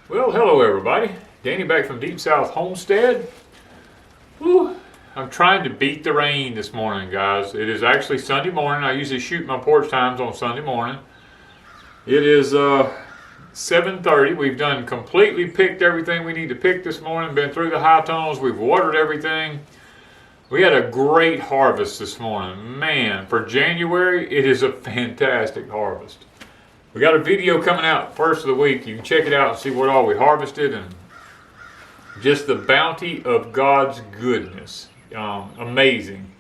Well, hello everybody. Danny back from Deepsouth Homestead. Whew. I'm trying to beat the rain this morning, guys. It is actually Sunday morning. I usually shoot my porch times on Sunday morning. It is 7:30. We've completely picked everything we need to pick this morning. Been through the high tunnels. We've watered everything. We had a great harvest this morning. Man, for January, it is a fantastic harvest. We got a video coming out first of the week. You can check it out and see what all we harvested and just the bounty of God's goodness. Amazing.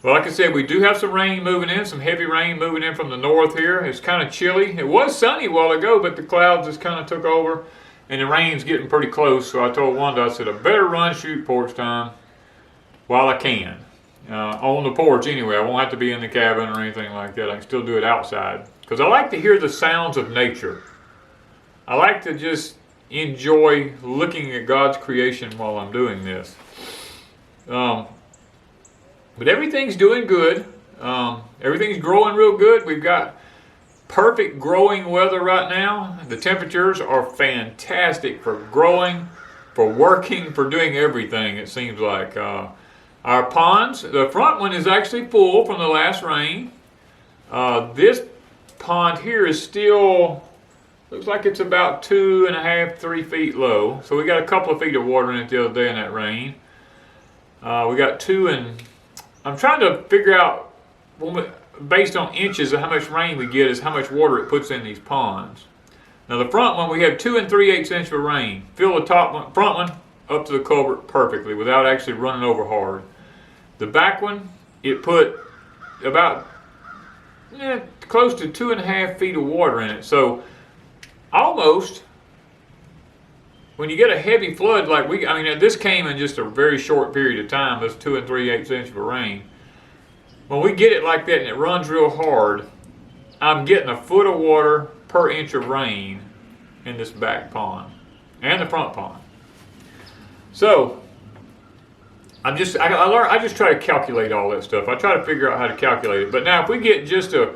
Well, like I said, we do have some rain moving in, some heavy rain moving in from the north here. It's kind of chilly. It was sunny a while ago, but the clouds just kind of took over and the rain's getting pretty close. So I told Wanda, I said, I better run shoot porch time while I can. On the porch anyway. I won't have to be in the cabin or anything like that. I can still do it outside. Because I like to hear the sounds of nature. I like to just enjoy looking at God's creation while I'm doing this. But everything's doing good. Everything's growing real good. We've got perfect growing weather right now. The temperatures are fantastic for growing, for working, for doing everything, it seems like. Our ponds, the front one is actually full from the last rain. This pond here is still, looks like it's about 2.5, 3 feet low. So we got a couple of feet of water in it the other day in that rain. We got 2 and I'm trying to figure out, based on inches of how much rain we get, is how much water it puts in these ponds. Now the front one, we have 2 3/8 inches of rain. Fill the top one, front one up to the culvert perfectly without actually running over hard. The back one, it put about close to 2.5 feet of water in it. So almost, when you get a heavy flood like this came in just a very short period of time, this 2 3/8 inches of rain. When we get it like that and it runs real hard, I'm getting a foot of water per inch of rain in this back pond and the front pond. So I just try to calculate all that stuff. I try to figure out how to calculate it. But now if we get just a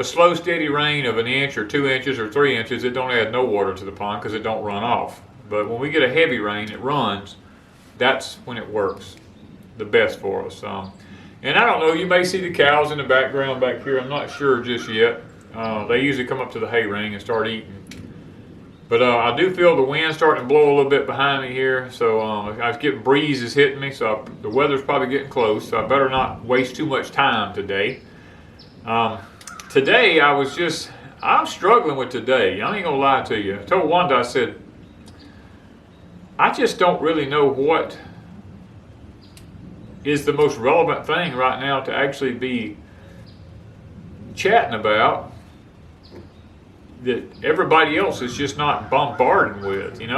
slow steady rain of 1 inch or 2 inches or 3 inches, it don't add no water to the pond because it don't run off. But when we get a heavy rain, it runs. That's when it works the best for us. And I don't know, you may see the cows in the background back here. I'm not sure just yet. They usually come up to the hay ring and start eating. But I do feel the wind starting to blow a little bit behind me here. So I was getting breezes hitting me. So the weather's probably getting close. So I better not waste too much time today. Today I'm struggling with today. I ain't gonna lie to you. I told Wanda, I said, I just don't really know what is the most relevant thing right now to actually be chatting about that everybody else is just not bombarding with, and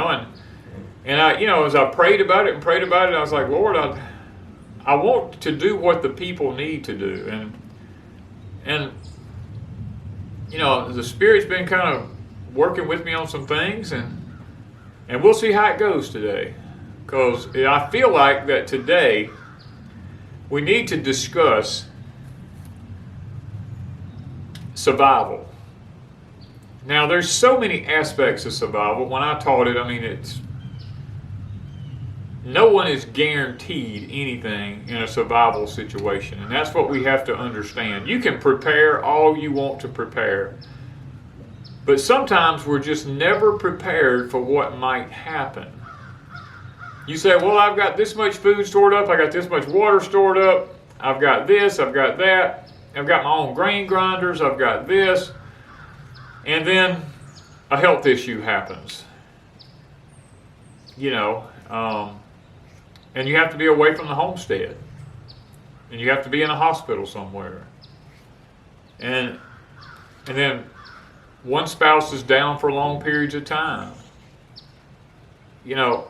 I, as I prayed about it, I was like, Lord, I want to do what the people need to do, and the Spirit's been kind of working with me on some things, and we'll see how it goes today, because I feel like that today we need to discuss survival. Now, there's so many aspects of survival. When I taught it, no one is guaranteed anything in a survival situation, and that's what we have to understand. You can prepare all you want to prepare, but sometimes we're just never prepared for what might happen. You say, well, I've got this much food stored up, I got this much water stored up, I've got this, I've got that, I've got my own grain grinders, I've got this, and then a health issue happens. And you have to be away from the homestead, and you have to be in a hospital somewhere, and then one spouse is down for long periods of time. A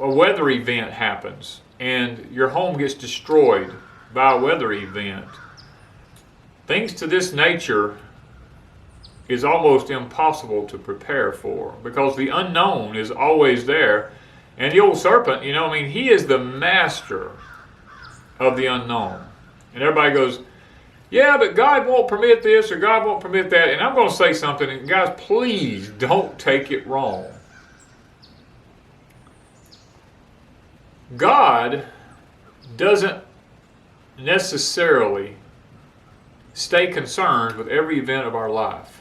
weather event happens and your home gets destroyed by a weather event. Things to this nature is almost impossible to prepare for because the unknown is always there. And the old serpent, he is the master of the unknown. And everybody goes, yeah, but God won't permit this or God won't permit that. And I'm going to say something, and guys, please don't take it wrong. God doesn't necessarily stay concerned with every event of our life.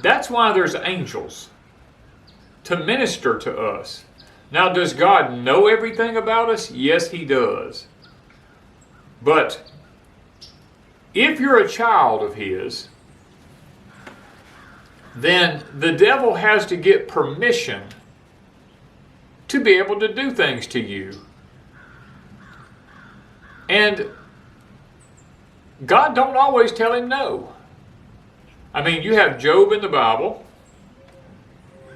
That's why there's angels to minister to us. Now, does God know everything about us? Yes, He does. But if you're a child of His, then the devil has to get permission to be able to do things to you. And God don't always tell him no. I mean, you have Job in the Bible.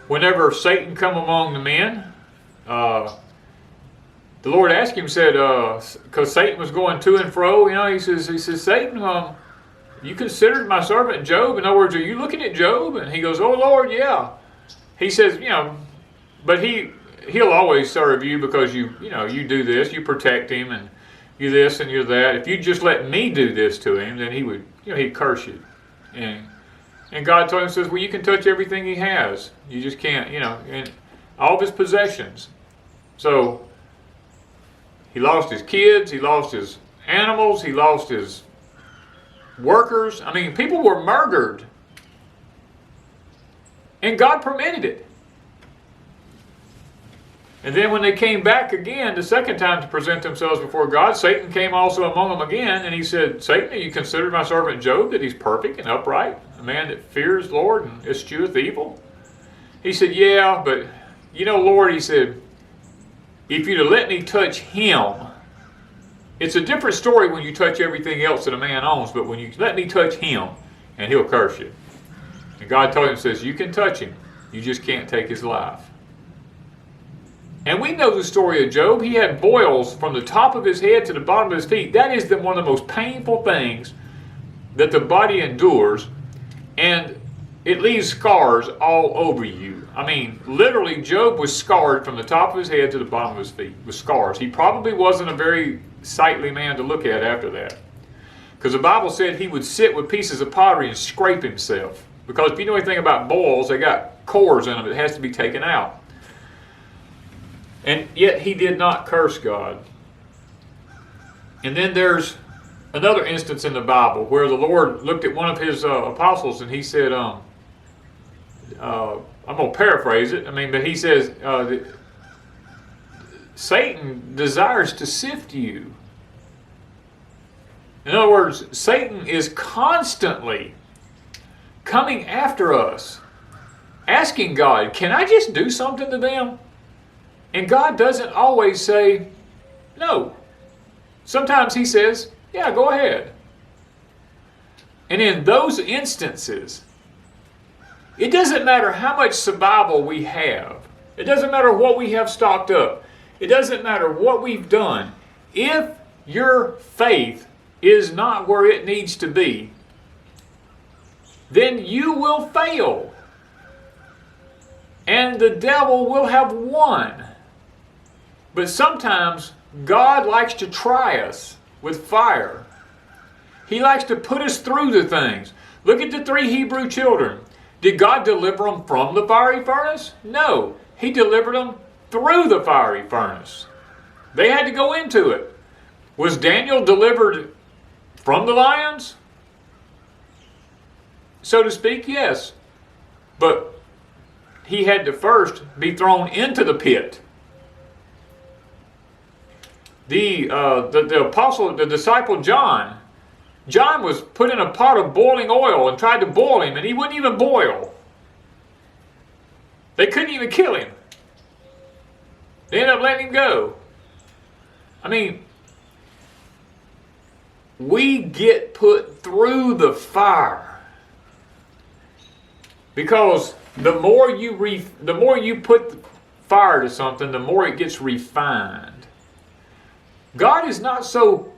Whenever Satan come among the men, the Lord asked him, said, because Satan was going to and fro, he says, Satan, you considered my servant Job? In other words, are you looking at Job? And he goes, oh Lord, yeah. He says, but he'll always serve you because you do this, you protect him, and you this and you're that. If you just let me do this to him, then he would, he'd curse you. And God told him, says, well, you can touch everything he has. You just can't, and all of his possessions. So he lost his kids, he lost his animals, he lost his workers. I mean, people were murdered. And God permitted it. And then when they came back again, the second time to present themselves before God, Satan came also among them again, and he said, Satan, have you considered my servant Job, that he's perfect and upright, a man that fears the Lord and escheweth evil? He said, yeah, but Lord, he said, if you'd have let me touch him, it's a different story when you touch everything else that a man owns, but when you let me touch him, and he'll curse you. And God told him, says, you can touch him, you just can't take his life. And we know the story of Job. He had boils from the top of his head to the bottom of his feet. That is one of the most painful things that the body endures, and it leaves scars all over you. I mean, literally, Job was scarred from the top of his head to the bottom of his feet with scars. He probably wasn't a very sightly man to look at after that, because the Bible said he would sit with pieces of pottery and scrape himself. Because if you know anything about boils, they got cores in them that has to be taken out. And yet he did not curse God. And then there's another instance in the Bible where the Lord looked at one of his apostles and he said, I'm going to paraphrase it. But he says, Satan desires to sift you. In other words, Satan is constantly coming after us, asking God, can I just do something to them? And God doesn't always say no. Sometimes he says, yeah, go ahead. And in those instances, it doesn't matter how much survival we have. It doesn't matter what we have stocked up. It doesn't matter what we've done. If your faith is not where it needs to be, then you will fail. And the devil will have won. But sometimes God likes to try us with fire. He likes to put us through the things. Look at the 3 Hebrew children. Did God deliver them from the fiery furnace? No. He delivered them through the fiery furnace. They had to go into it. Was Daniel delivered from the lions? So to speak, yes. But he had to first be thrown into the pit. The apostle, the disciple John was put in a pot of boiling oil and tried to boil him, and he wouldn't even boil. They couldn't even kill him. They ended up letting him go. We get put through the fire because the more you put fire to something, the more it gets refined. God is not so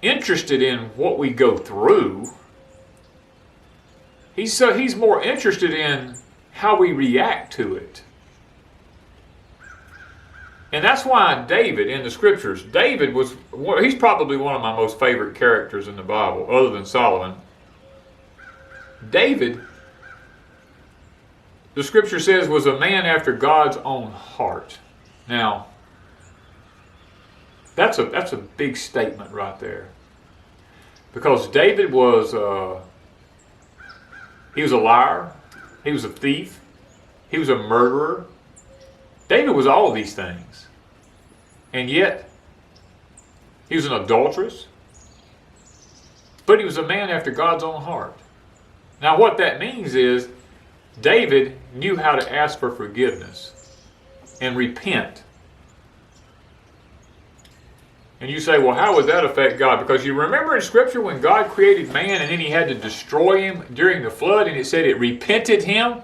interested in what we go through. He's more interested in how we react to it. And that's why David in the scriptures, he's probably one of my most favorite characters in the Bible, other than Solomon. David, the scripture says, was a man after God's own heart. Now, that's a big statement right there. Because David was, he was a liar, he was a thief, he was a murderer. David was all of these things. And yet, he was an adulteress. But he was a man after God's own heart. Now what that means is, David knew how to ask for forgiveness and repent. And you say, well, how would that affect God? Because you remember in Scripture when God created man and then he had to destroy him during the flood, and it said it repented him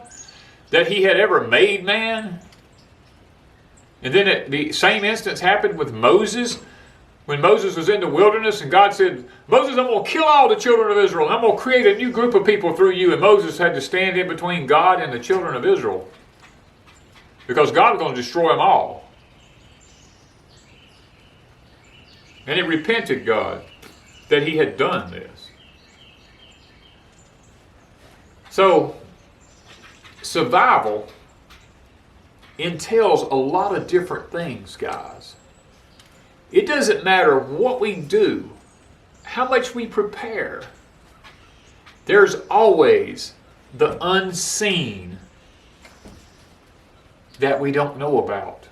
that he had ever made man. And then the same instance happened with Moses. When Moses was in the wilderness and God said, Moses, I'm going to kill all the children of Israel. And I'm going to create a new group of people through you. And Moses had to stand in between God and the children of Israel, because God was going to destroy them all. And it repented God that he had done this. So, survival entails a lot of different things, guys. It doesn't matter what we do, how much we prepare. There's always the unseen that we don't know about.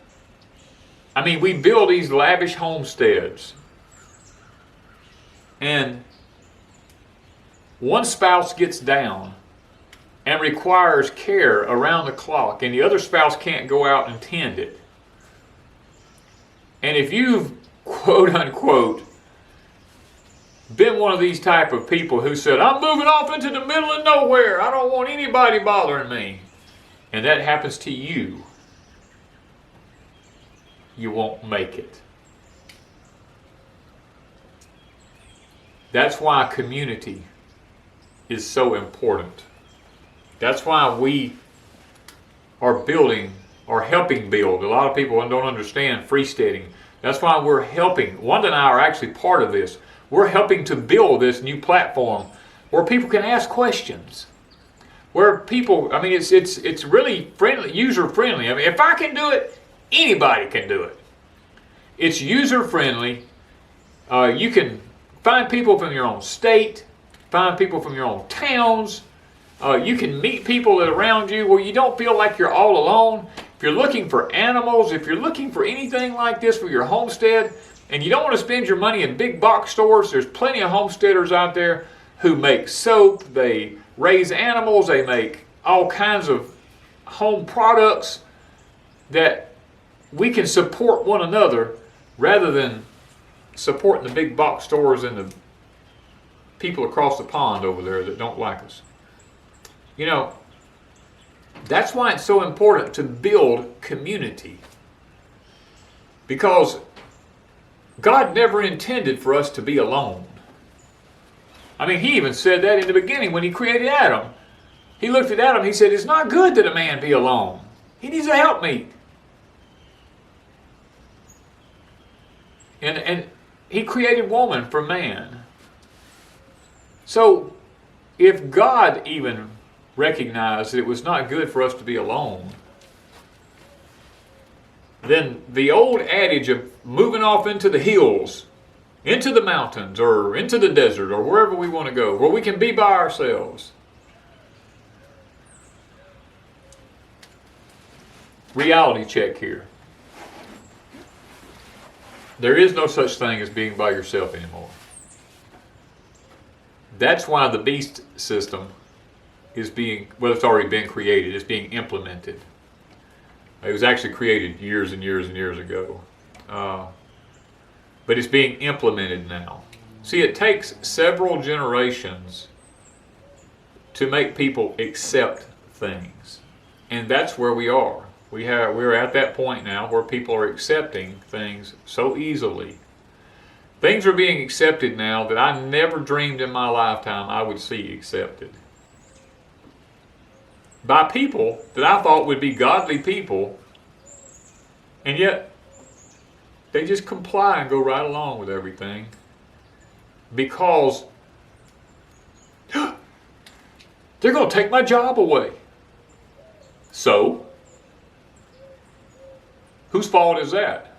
I mean, we build these lavish homesteads, and one spouse gets down and requires care around the clock, and the other spouse can't go out and tend it. And if you've, quote unquote, been one of these type of people who said, I'm moving off into the middle of nowhere, I don't want anybody bothering me, and that happens to you, you won't make it. That's why community is so important. That's why we are building or helping build. A lot of people don't understand freesteading. That's why we're helping. Wanda and I are actually part of this. We're helping to build this new platform where people can ask questions. Where people, I mean, it's really friendly, user friendly. I mean, if I can do it, anybody can do it. It's user friendly. You can find people from your own state, find people from your own towns. You can meet people that are around you where you don't feel like you're all alone. If you're looking for animals, if you're looking for anything like this for your homestead, and you don't want to spend your money in big box stores, there's plenty of homesteaders out there who make soap, they raise animals, they make all kinds of home products that we can support one another rather than supporting the big box stores and the people across the pond over there that don't like us. You know, that's why it's so important to build community. Because God never intended for us to be alone. I mean, he even said that in the beginning when he created Adam. He looked at Adam, he said, it's not good that a man be alone. He needs a helpmeet. And he created woman for man. So, if God even recognized that it was not good for us to be alone, then the old adage of moving off into the hills, into the mountains, or into the desert, or wherever we want to go, where we can be by ourselves. Reality check here. There is no such thing as being by yourself anymore. That's why the beast system is being, well, it's already been created, it's being implemented. It was actually created years and years and years ago. But it's being implemented now. See, it takes several generations to make people accept things. And that's where we are. We're at that point now where people are accepting things so easily. Things are being accepted now that I never dreamed in my lifetime I would see accepted. By people that I thought would be godly people, and yet They just comply and go right along with everything because they're going to take my job away. So, whose fault is that?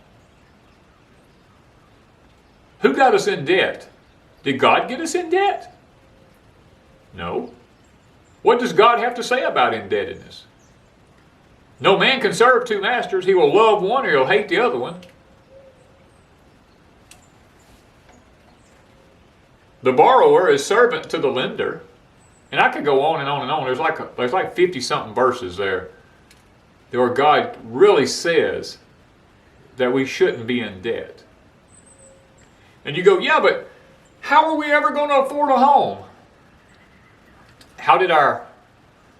Who got us in debt? Did God get us in debt? No. What does God have to say about indebtedness? No man can serve two masters. He will love one or he'll hate the other one. The borrower is servant to the lender. And I could go on and on and on. There's like 50-something verses there where God really says that we shouldn't be in debt. And you go, yeah, but how are we ever going to afford a home? How did our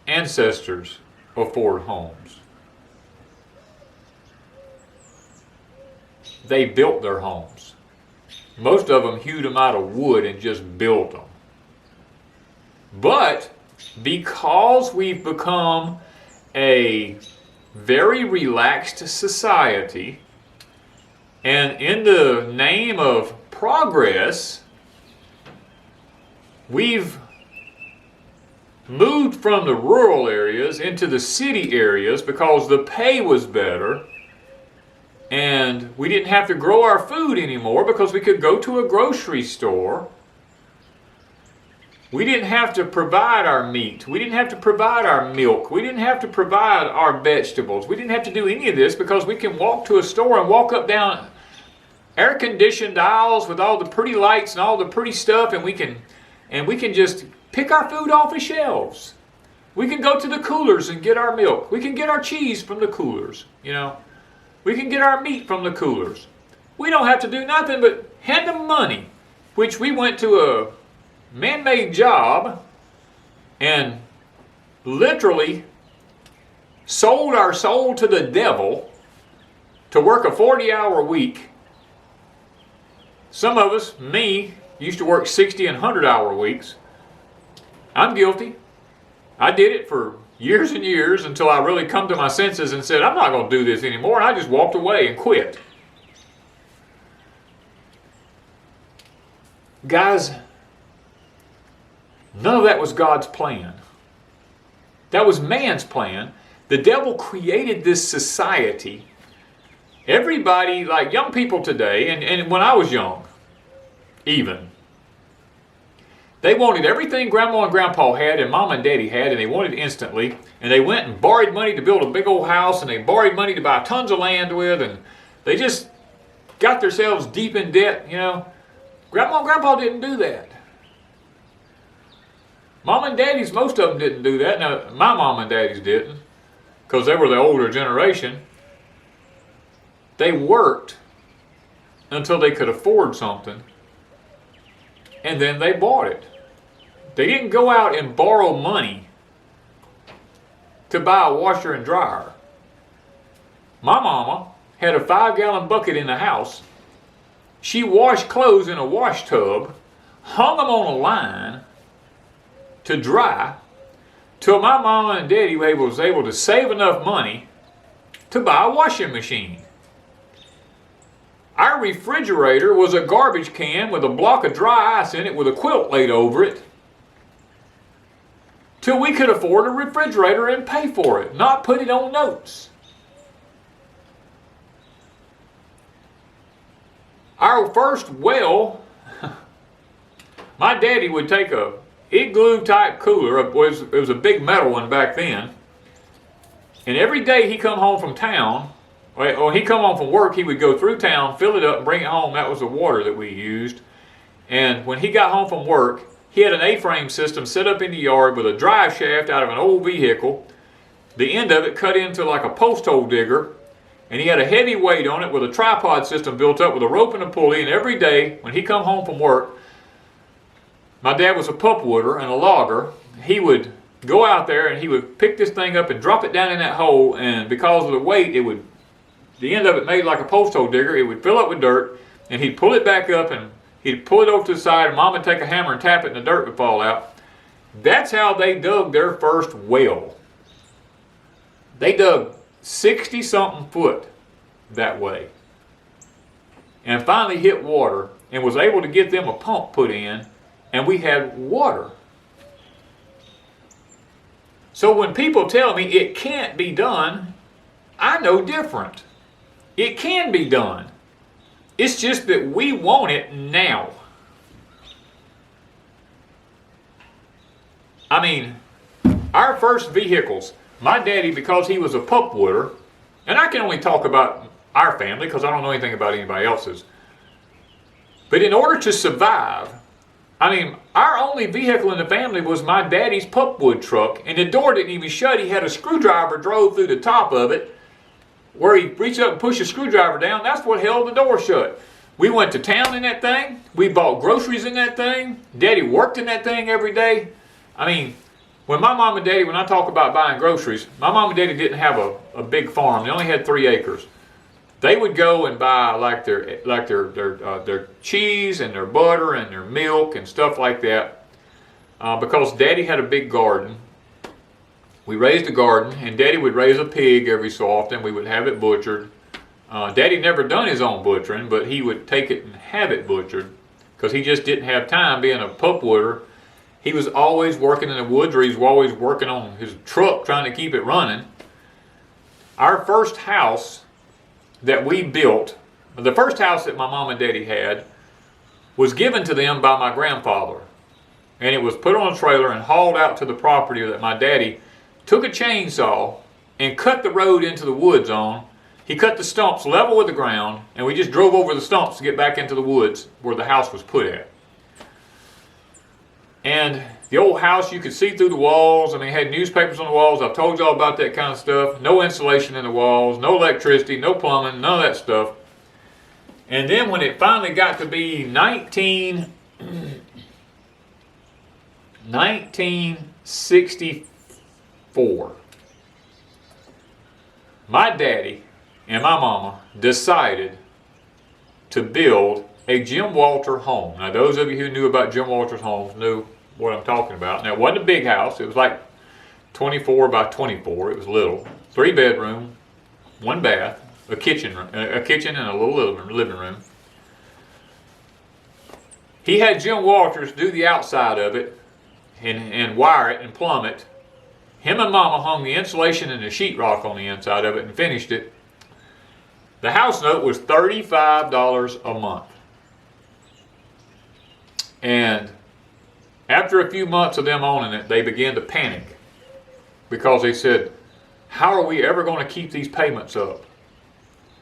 ancestors afford homes? They built their homes. Most of them hewed them out of wood and just built them. But because we've become a very relaxed society, and in the name of progress, we've moved from the rural areas into the city areas because the pay was better, and we didn't have to grow our food anymore because we could go to a grocery store. We didn't have to provide our meat. We didn't have to provide our milk. We didn't have to provide our vegetables. We didn't have to do any of this because we can walk to a store and walk up down air-conditioned aisles with all the pretty lights and all the pretty stuff, and we can just pick our food off the shelves. We can go to the coolers and get our milk. We can get our cheese from the coolers, you know. We can get our meat from the coolers. We don't have to do nothing but hand them money, which we went to a man-made job and literally sold our soul to the devil to work a 40-hour week. Some of us, me, used to work 60 and 100-hour weeks. I'm guilty. I did it for years and years until I really come to my senses and said, I'm not going to do this anymore, and I just walked away and quit. Guys, none of that was God's plan. That was man's plan. The devil created this society. Everybody, like young people today, and when I was young, even, they wanted everything Grandma and Grandpa had and Mom and Daddy had, and they wanted it instantly. And they went and borrowed money to build a big old house, and they borrowed money to buy tons of land with, and they just got themselves deep in debt, you know. Grandma and Grandpa didn't do that. Mom and Daddy's, most of them didn't do that. Now, my Mom and Daddy's didn't, because they were the older generation. They worked until they could afford something, and then they bought it. They didn't go out and borrow money to buy a washer and dryer. My mama had a 5-gallon bucket in the house. She washed clothes in a wash tub, hung them on a line to dry, till my mama and daddy was able to save enough money to buy a washing machine. Our refrigerator was a garbage can with a block of dry ice in it with a quilt laid over it, till we could afford a refrigerator and pay for it, not put it on notes. Our first well, my daddy would take a igloo type cooler, it was a big metal one back then, and every day he come home from town, or he come home from work, he would go through town, fill it up, and bring it home. That was the water that we used. And when he got home from work, he had an A-frame system set up in the yard with a drive shaft out of an old vehicle, the end of it cut into like a post hole digger, and he had a heavy weight on it with a tripod system built up with a rope and a pulley. And every day when he come home from work, my dad was a pulpwooder and a logger. He would go out there and he would pick this thing up and drop it down in that hole, and because of the weight, the end of it made like a post hole digger. It would fill up with dirt, and he'd pull it back up, and he'd pull it over to the side, and Mom would take a hammer and tap it, and the dirt would fall out. That's how they dug their first well. They dug 60-something foot that way. and finally hit water and was able to get them a pump put in, and we had water. So when people tell me it can't be done, I know different. It can be done. It's just that we want it now. I mean, our first vehicles, my daddy, because he was a pulpwooder, and I can only talk about our family because I don't know anything about anybody else's. But in order to survive, I mean, our only vehicle in the family was my daddy's pulpwood truck, and the door didn't even shut. He had a screwdriver drove through the top of it, where he reached up and pushed a screwdriver down. That's what held the door shut. We went to town in that thing. We bought groceries in that thing. Daddy worked in that thing every day. I mean, when my mom and daddy, when I talk about buying groceries, my mom and daddy didn't have a big farm. They only had 3 acres. They would go and buy like their cheese and their butter and their milk and stuff like that, because Daddy had a big garden. We raised a garden, and Daddy would raise a pig every so often. We would have it butchered. Daddy never done his own butchering, but he would take it and have it butchered because he just didn't have time. Being a pulpwooder, he was always working in the woods, or he was always working on his truck trying to keep it running. Our first house that we built, the first house that my mom and daddy had, was given to them by my grandfather. And it was put on a trailer and hauled out to the property that my daddy took a chainsaw and cut the road into the woods on. He cut the stumps level with the ground, and we just drove over the stumps to get back into the woods where the house was put at. And the old house, you could see through the walls. I mean, it had newspapers on the walls. I've told you all about that kind of stuff. No insulation in the walls, no electricity, no plumbing, none of that stuff. And then when it finally got to be 1964, my daddy and my mama decided to build a Jim Walter home. Now, those of you who knew about Jim Walter's homes knew what I'm talking about. Now, it wasn't a big house. It was like 24 by 24. It was little. 3 bedroom, 1 bath, a kitchen and a little living room. He had Jim Walters do the outside of it and wire it and plumb it. Him and Mama hung the insulation and the sheetrock on the inside of it and finished it. The house note was $35 a month. And after a few months of them owning it, they began to panic because they said, how are we ever going to keep these payments up?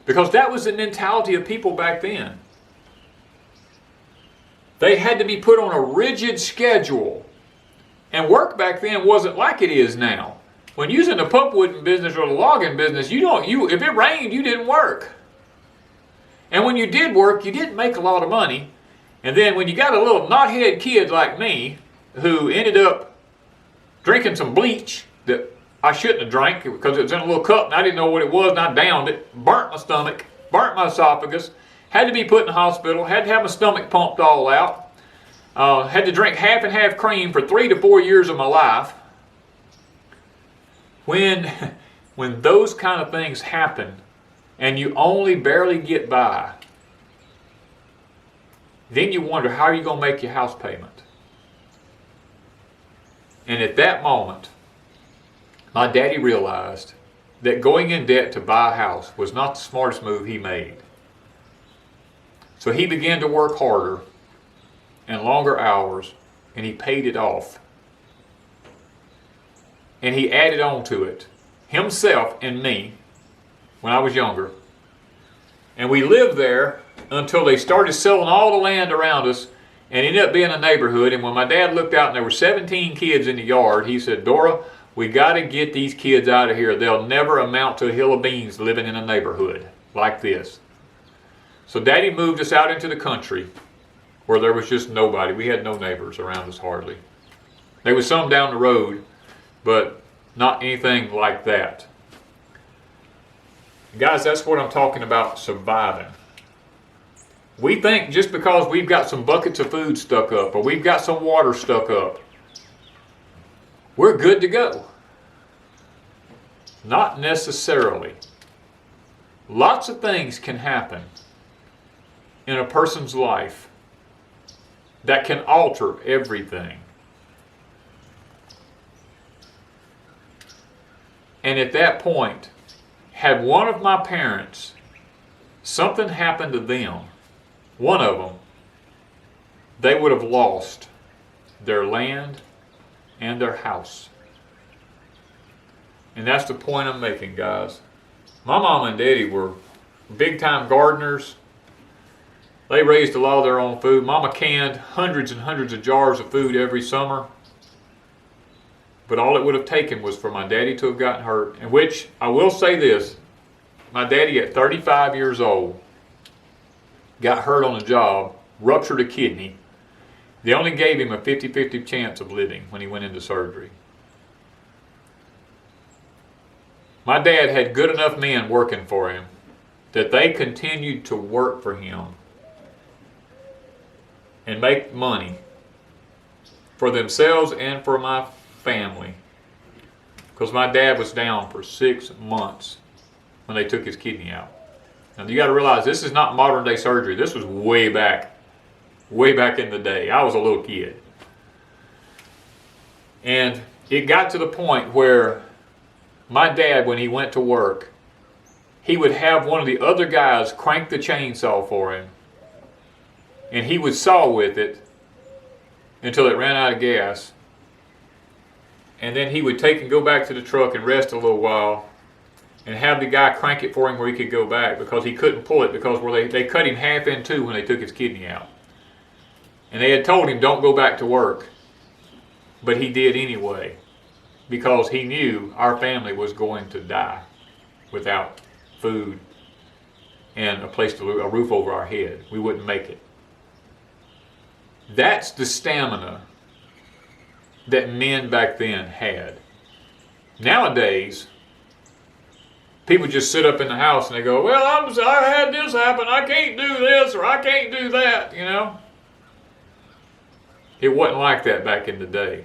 Because that was the mentality of people back then. They had to be put on a rigid schedule. And work back then wasn't like it is now. When you was in the pulpwooding business or the logging business, if it rained, you didn't work. And when you did work, you didn't make a lot of money. And then when you got a little knothead kid like me, who ended up drinking some bleach that I shouldn't have drank because it was in a little cup and I didn't know what it was, and I downed it, burnt my stomach, burnt my esophagus, had to be put in the hospital, had to have my stomach pumped all out, had to drink half and half cream for 3 to 4 years of my life. When those kind of things happen and you only barely get by, then you wonder, how are you going to make your house payment? And at that moment, my daddy realized that going in debt to buy a house was not the smartest move he made. So he began to work harder and longer hours, and he paid it off. And he added on to it, himself and me, when I was younger. And we lived there until they started selling all the land around us and ended up being a neighborhood. And when my dad looked out and there were 17 kids in the yard, he said, Dora, we got to get these kids out of here. They'll never amount to a hill of beans living in a neighborhood like this. So Daddy moved us out into the country where there was just nobody. We had no neighbors around us hardly. There was some down the road, but not anything like that. Guys, that's what I'm talking about, surviving. We think just because we've got some buckets of food stuck up or we've got some water stuck up, we're good to go. Not necessarily. Lots of things can happen in a person's life that can alter everything. And at that point, had one of my parents, something happened to them, one of them, they would have lost their land and their house. And that's the point I'm making, guys. My mom and daddy were big time gardeners. They raised a lot of their own food. Mama canned hundreds and hundreds of jars of food every summer. But all it would have taken was for my daddy to have gotten hurt. In which, I will say this, my daddy at 35 years old got hurt on a job, ruptured a kidney. They only gave him a 50-50 chance of living when he went into surgery. My dad had good enough men working for him that they continued to work for him and make money for themselves and for my family, because my dad was down for 6 months when they took his kidney out. Now you got to realize this is not modern day surgery. This was way back in the day. I was a little kid. And it got to the point where my dad, when he went to work, he would have one of the other guys crank the chainsaw for him, and he would saw with it until it ran out of gas. And then he would take and go back to the truck and rest a little while and have the guy crank it for him where he could go back, because he couldn't pull it, because they cut him half in two when they took his kidney out. And they had told him don't go back to work, but he did anyway, because he knew our family was going to die without food and a roof over our head. We wouldn't make it. That's the stamina that men back then had. Nowadays, people just sit up in the house and they go, well, I had this happen, I can't do this, or I can't do that, you know. It wasn't like that back in the day.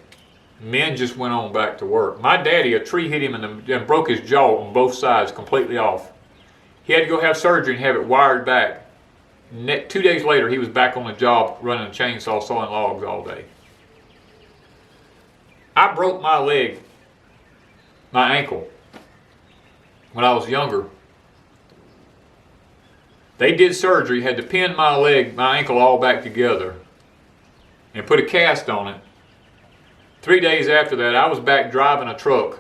Men just went on back to work. My daddy, a tree hit him and broke his jaw on both sides completely off. He had to go have surgery and have it wired back. 2 days later, he was back on the job running a chainsaw, sawing logs all day. I broke my leg, my ankle, when I was younger. They did surgery, had to pin my leg, my ankle all back together and put a cast on it. 3 days after that, I was back driving a truck,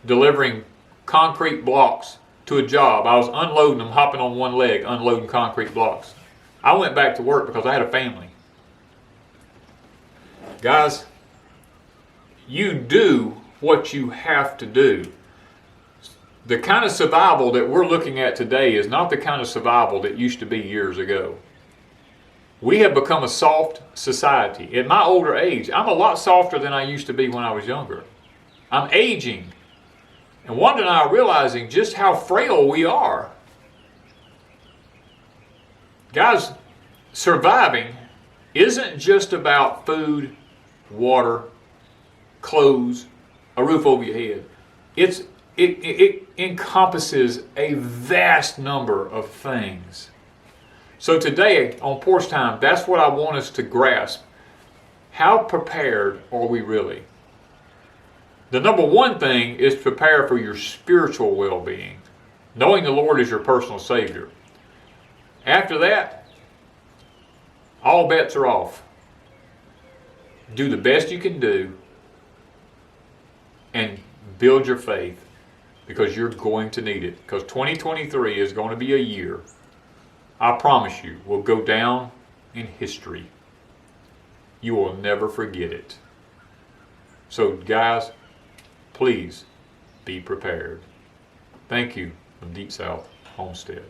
delivering concrete blocks to a job. I was unloading them, hopping on one leg, unloading concrete blocks. I went back to work because I had a family. Guys, you do what you have to do. The kind of survival that we're looking at today is not the kind of survival that used to be years ago. We have become a soft society. At my older age, I'm a lot softer than I used to be when I was younger. I'm aging. And Wanda and I are realizing just how frail we are. Guys, surviving isn't just about food, water, clothes, a roof over your head. It encompasses a vast number of things. So today on Porch Time, that's what I want us to grasp. How prepared are we really? The number one thing is to prepare for your spiritual well-being, knowing the Lord is your personal Savior. After that, all bets are off. Do the best you can do and build your faith, because you're going to need it. Because 2023 is going to be a year, I promise you, will go down in history. You will never forget it. So guys, please be prepared. Thank you from Deepsouth Homestead.